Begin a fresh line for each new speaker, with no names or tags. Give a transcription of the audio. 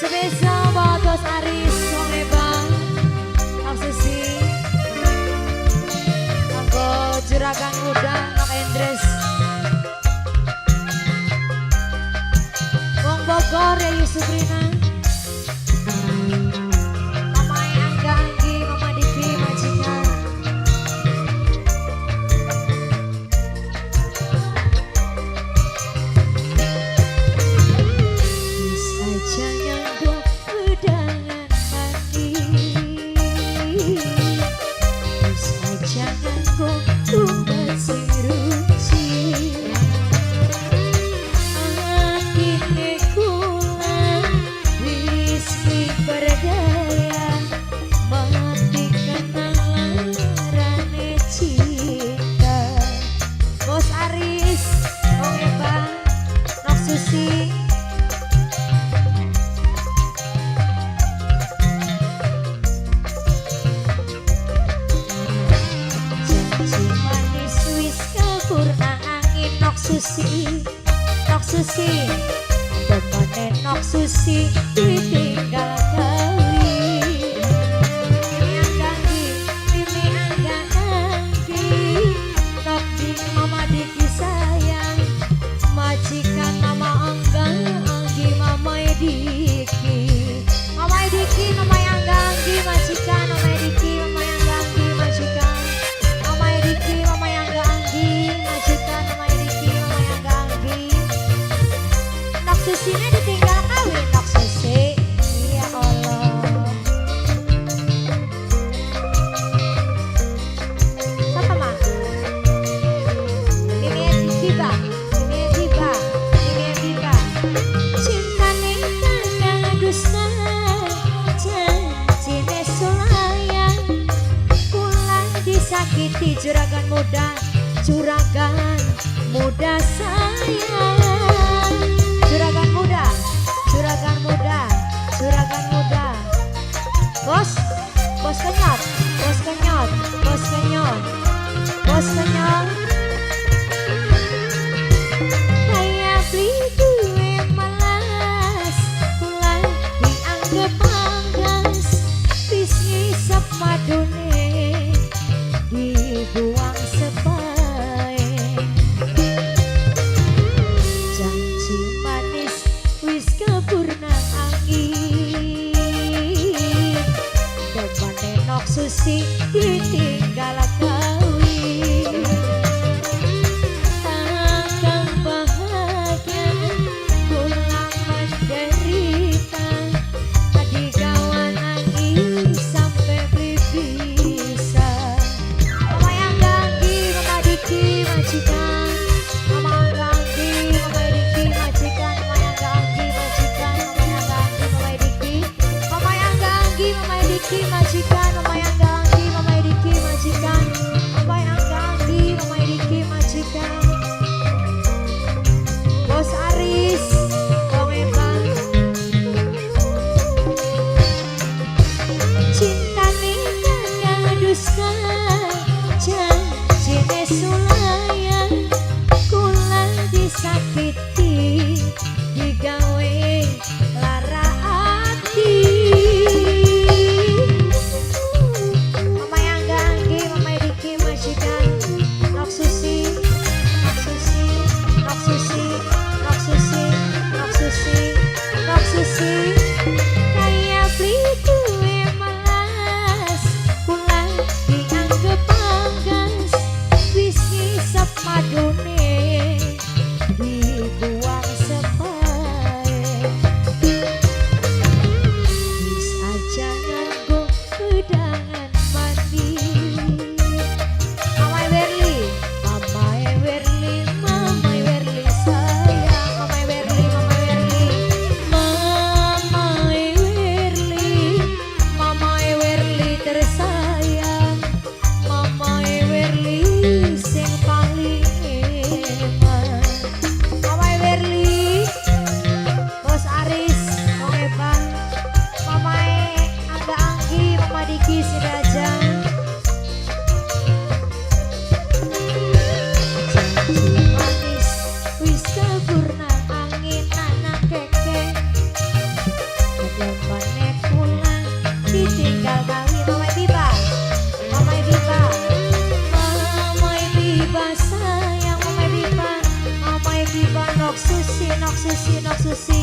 Spesial buat Bos Aris, Wong Ebang, Aksesi, Anggo Juragan Muda, Nok Endres, Wong Bogor, Yayu Suprina, Mama Angga Anggi, Mama Diki, Majikan. Bisa jangan pedangan hati, bisa jangan tumbas ruci. Akhirnya kula rizki berdaya, matikan larane cinta. Bos Aris, Wong Ebang, Nok Susi. Manis wis kapurna angin Nok Susi, Nok Susi, temane Nok Susi ditinggal gawi. Ini anggangi, ini anggangi, Nok di Mama Diki sayang, majikan Mama Angga Anggi Mama Diki, Mama Diki Mama Anggangi majikan Mama Diki Mama Anggangi majikan. Mama Diki, Mama Angga Anggi, majikan Mama Diki, Mama Angga Anggi. Nok Susinya ditinggal kawin, Nok Susi. Ya Allah. Siapa mah? Ini tiba, ini tiba, ini tiba. Cinta nikah dusta, janjine sulayang. Pulang disakiti juragan muda, juragan muda sayang. Juragan muda, juragan muda, juragan muda. Bos, bos kenyot, bos kenyot, bos kenyot, bos kenyot. Kayak beli duwe malas, pulang dianggap panggas, bis ngisap madune dibuang sebae. Janji manis wis kapurna angin, temane Nok Susi ditinggal kawin. Takkan bahagia pulang menderita, digawan nangis sampai beli bisa. Mama Angga Anggi, Mama Diki, majikan. Mama Angga Anggi, Mama Diki, majikan. Mama Angga Anggi, majikan. Mama Angga Anggi, Mama Diki. Mama Angga Anggi, Mama Diki, majikan. Mama Angga Anggi, Mama Nok susi, nok susi, nok susi.